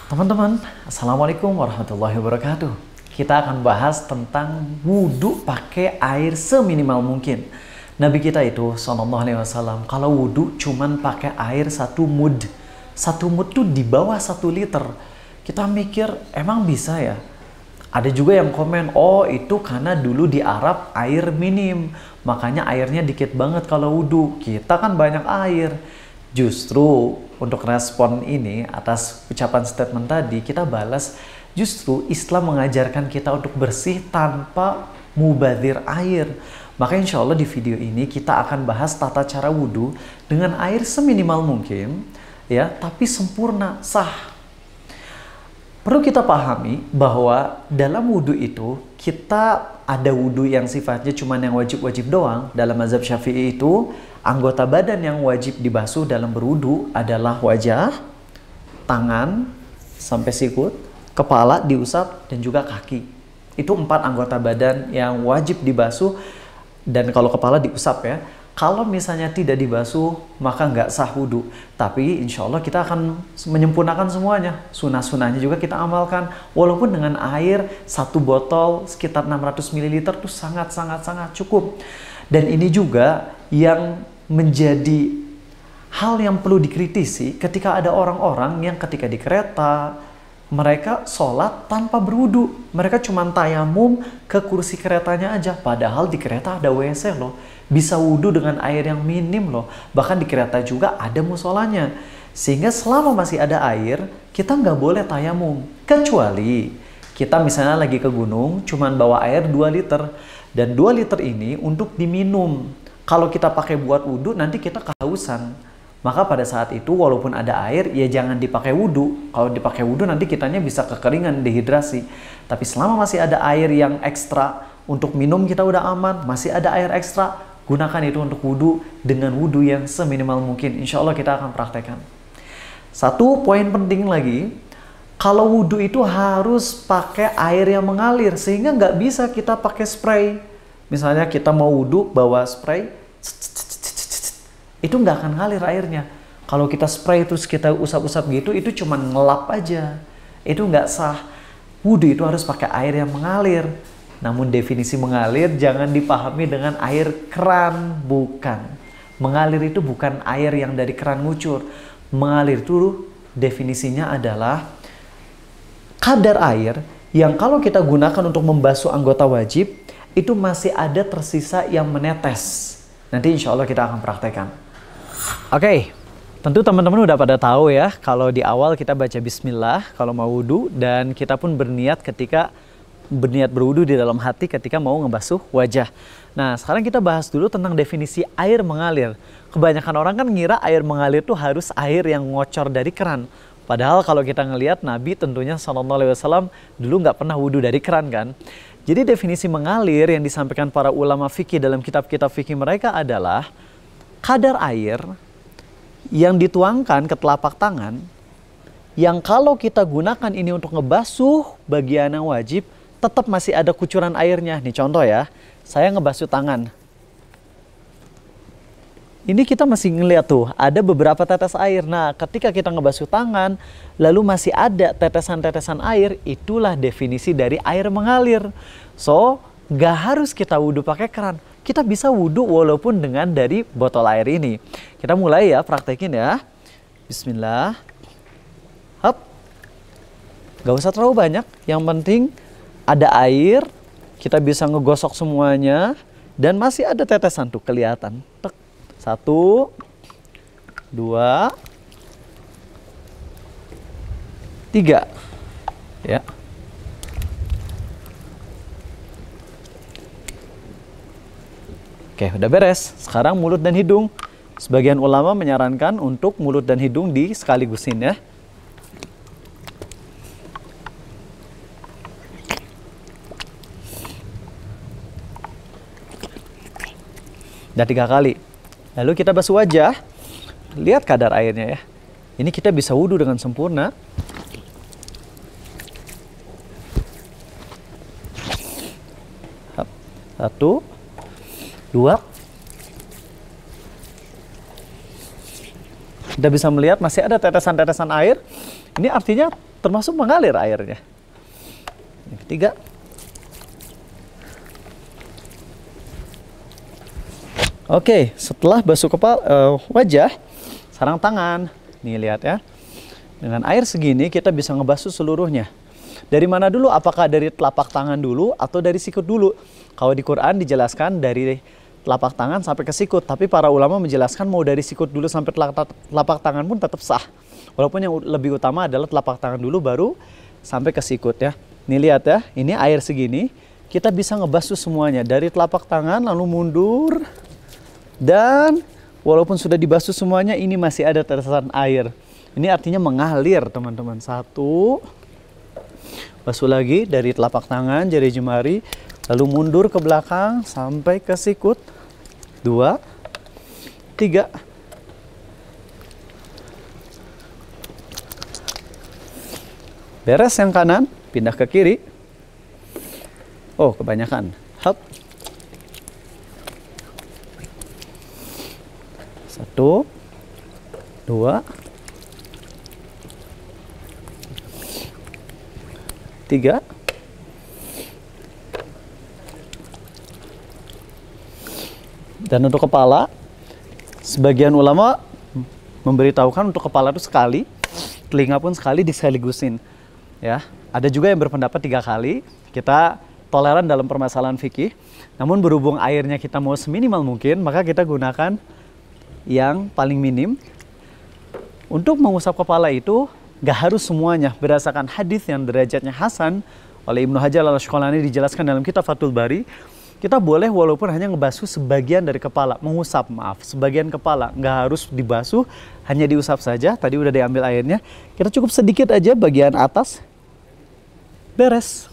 Teman-teman, Assalamualaikum warahmatullahi wabarakatuh. Kita akan bahas tentang wudhu pakai air seminimal mungkin. Nabi kita itu, SAW, kalau wudhu cuman pakai air 1 mud. 1 mud tuh di bawah 1 liter. Kita mikir, emang bisa ya? Ada juga yang komen, oh itu karena dulu di Arab air minim. Makanya airnya dikit banget kalau wudhu. Kita kan banyak air. Justru untuk respon ini atas ucapan statement tadi, kita balas justru Islam mengajarkan kita untuk bersih tanpa mubadzir air. Maka insya Allah di video ini kita akan bahas tata cara wudhu dengan air seminimal mungkin, ya, tapi sempurna, sah. Perlu kita pahami bahwa dalam wudhu itu kita ada wudhu yang sifatnya cuma yang wajib-wajib doang. Dalam mazhab Syafi'i itu anggota badan yang wajib dibasuh dalam berwudhu adalah wajah, tangan sampai sikut, kepala diusap, dan juga kaki. Itu 4 anggota badan yang wajib dibasuh, dan kalau kepala diusap ya. Kalau misalnya tidak dibasuh, maka nggak sah wudhu. Tapi insya Allah kita akan menyempurnakan semuanya. Sunnah-sunnahnya juga kita amalkan. Walaupun dengan air 1 botol sekitar 600 ml itu sangat-sangat cukup. Dan ini juga yang menjadi hal yang perlu dikritisi ketika ada orang-orang yang ketika di kereta, mereka sholat tanpa berwudu. Mereka cuma tayamum ke kursi keretanya aja. Padahal di kereta ada WC loh. Bisa wudu dengan air yang minim loh. Bahkan di kereta juga ada musolanya. Sehingga selama masih ada air, kita nggak boleh tayamum. Kecuali kita misalnya lagi ke gunung, cuma bawa air 2 liter. Dan 2 liter ini untuk diminum. Kalau kita pakai buat wudu, nanti kita kehausan. Maka pada saat itu walaupun ada air, ya jangan dipakai wudhu. Kalau dipakai wudhu nanti kitanya bisa kekeringan, dehidrasi. Tapi selama masih ada air yang ekstra, untuk minum kita udah aman, masih ada air ekstra, gunakan itu untuk wudhu dengan wudhu yang seminimal mungkin. Insya Allah kita akan praktekkan. Satu poin penting lagi, kalau wudhu itu harus pakai air yang mengalir, sehingga nggak bisa kita pakai spray. Misalnya kita mau wudhu bawa spray, itu nggak akan ngalir airnya. Kalau kita spray terus kita usap-usap gitu, itu cuma ngelap aja. Itu nggak sah. Wudhu itu harus pakai air yang mengalir. Namun definisi mengalir jangan dipahami dengan air keran, bukan. Mengalir itu bukan air yang dari keran ngucur. Mengalir itu definisinya adalah kadar air yang kalau kita gunakan untuk membasuh anggota wajib, itu masih ada tersisa yang menetes. Nanti insya Allah kita akan praktekkan. Oke, tentu teman-teman udah pada tahu ya, kalau di awal kita baca bismillah kalau mau wudhu, dan kita pun berniat ketika berniat berwudhu di dalam hati ketika mau ngebasuh wajah. Nah, sekarang kita bahas dulu tentang definisi air mengalir. Kebanyakan orang kan ngira air mengalir itu harus air yang ngocor dari keran. Padahal kalau kita ngelihat Nabi tentunya SAW dulu nggak pernah wudhu dari keran kan. Jadi definisi mengalir yang disampaikan para ulama fikih dalam kitab-kitab fikih mereka adalah kadar air yang dituangkan ke telapak tangan, yang kalau kita gunakan ini untuk ngebasuh bagian yang wajib, tetap masih ada kucuran airnya. Nih contoh ya, saya ngebasuh tangan. Ini kita masih ngeliat tuh, ada beberapa tetes air. Nah, ketika kita ngebasuh tangan, lalu masih ada tetesan-tetesan air, itulah definisi dari air mengalir. So, gak harus kita wudhu pakai keran. Kita bisa wudhu walaupun dengan dari botol air ini. Kita mulai ya, praktekin ya. Bismillah. Hop. Gak usah terlalu banyak, yang penting ada air, kita bisa ngegosok semuanya, dan masih ada tetesan tuh kelihatan. Tek. 1, 2, 3. Ya. Oke, udah beres. Sekarang mulut dan hidung. Sebagian ulama menyarankan untuk mulut dan hidung disekaligusin ya. Udah 3 kali. Lalu kita basuh wajah. Lihat kadar airnya ya. Ini kita bisa wudhu dengan sempurna. Satu, 2. Kita bisa melihat masih ada tetesan-tetesan air. Ini artinya termasuk mengalir airnya. Yang ketiga, oke, setelah basuh kepala, wajah, sarang tangan. Nih lihat ya. Dengan air segini kita bisa ngebasuh seluruhnya. Dari mana dulu? Apakah dari telapak tangan dulu atau dari sikut dulu? Kalau di Quran dijelaskan dari telapak tangan sampai ke sikut, tapi para ulama menjelaskan mau dari sikut dulu sampai telapak tangan pun tetap sah. Walaupun yang lebih utama adalah telapak tangan dulu baru sampai ke sikut ya. Nih lihat ya, ini air segini kita bisa ngebasuh semuanya dari telapak tangan lalu mundur. Dan walaupun sudah dibasuh semuanya, ini masih ada tetesan air. Ini artinya mengalir, teman-teman. 1, basuh lagi dari telapak tangan, jari jemari, lalu mundur ke belakang sampai ke sikut. 2, 3. Beres yang kanan, pindah ke kiri. Oh, kebanyakan. Hop. 1, 2, 3. Dan untuk kepala, sebagian ulama memberitahukan untuk kepala itu sekali, telinga pun sekali diseligusin. Ya, ada juga yang berpendapat 3 kali. Kita toleran dalam permasalahan fikih. Namun berhubung airnya kita mau seminimal mungkin, maka kita gunakan yang paling minim. Untuk mengusap kepala itu gak harus semuanya. Berdasarkan hadis yang derajatnya hasan oleh Ibnu Hajar al-Asqalani dijelaskan dalam kitab Fathul Bari, kita boleh walaupun hanya ngebasuh sebagian dari kepala, mengusap sebagian kepala, nggak harus dibasuh, hanya diusap saja. Tadi udah diambil airnya, kita cukup sedikit aja bagian atas, beres.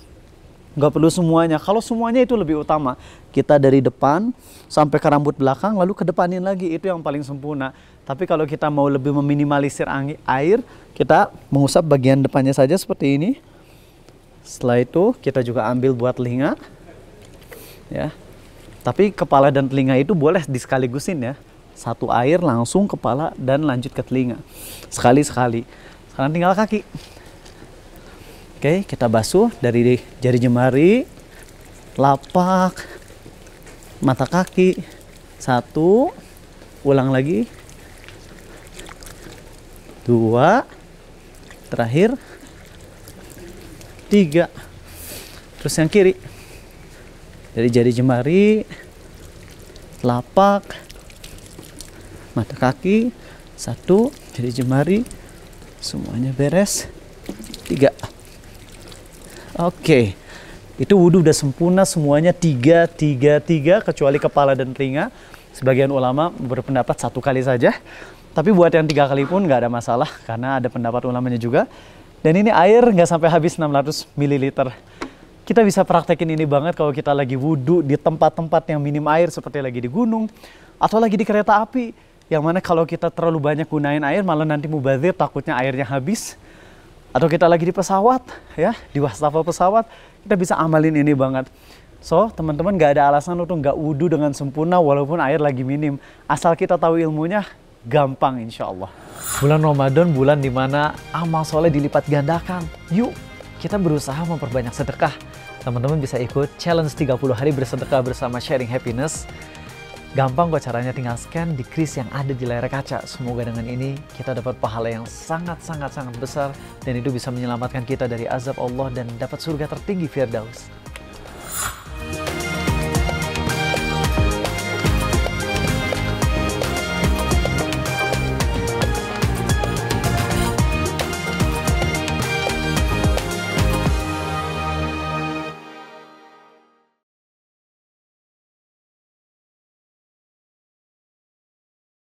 Nggak perlu semuanya. Kalau semuanya itu lebih utama. Kita dari depan sampai ke rambut belakang, lalu ke depanin lagi. Itu yang paling sempurna. Tapi kalau kita mau lebih meminimalisir air, kita mengusap bagian depannya saja seperti ini. Setelah itu kita juga ambil buat telinga. Ya. Tapi kepala dan telinga itu boleh disekaligusin ya. 1 air langsung kepala dan lanjut ke telinga. Sekali-sekali. Sekarang tinggal kaki. Oke, kita basuh dari jari jemari, lapak, mata kaki. 1, ulang lagi. 2, terakhir. 3. Terus yang kiri. Dari jari jemari, lapak, mata kaki. 1, jari jemari, semuanya beres. 3. Oke, itu wudhu udah sempurna semuanya 3 kecuali kepala dan telinga. Sebagian ulama berpendapat 1 kali saja. Tapi buat yang 3 kali pun nggak ada masalah karena ada pendapat ulamanya juga. Dan ini air nggak sampai habis 600 ml. Kita bisa praktekin ini banget kalau kita lagi wudhu di tempat-tempat yang minim air seperti lagi di gunung atau lagi di kereta api. Yang mana kalau kita terlalu banyak gunain air malah nanti mubazir, takutnya airnya habis. Atau kita lagi di pesawat, ya, di wastafel pesawat, kita bisa amalin ini banget. So, teman-teman gak ada alasan untuk gak wudhu dengan sempurna walaupun air lagi minim. Asal kita tahu ilmunya, gampang insya Allah. Bulan Ramadan, bulan dimana amal soleh dilipat gandakan. Yuk, kita berusaha memperbanyak sedekah. Teman-teman bisa ikut challenge 30 hari bersedekah bersama Sharing Happiness. Gampang kok caranya, tinggal scan di kris yang ada di layar kaca. Semoga dengan ini kita dapat pahala yang sangat besar dan itu bisa menyelamatkan kita dari azab Allah dan dapat surga tertinggi Firdaus.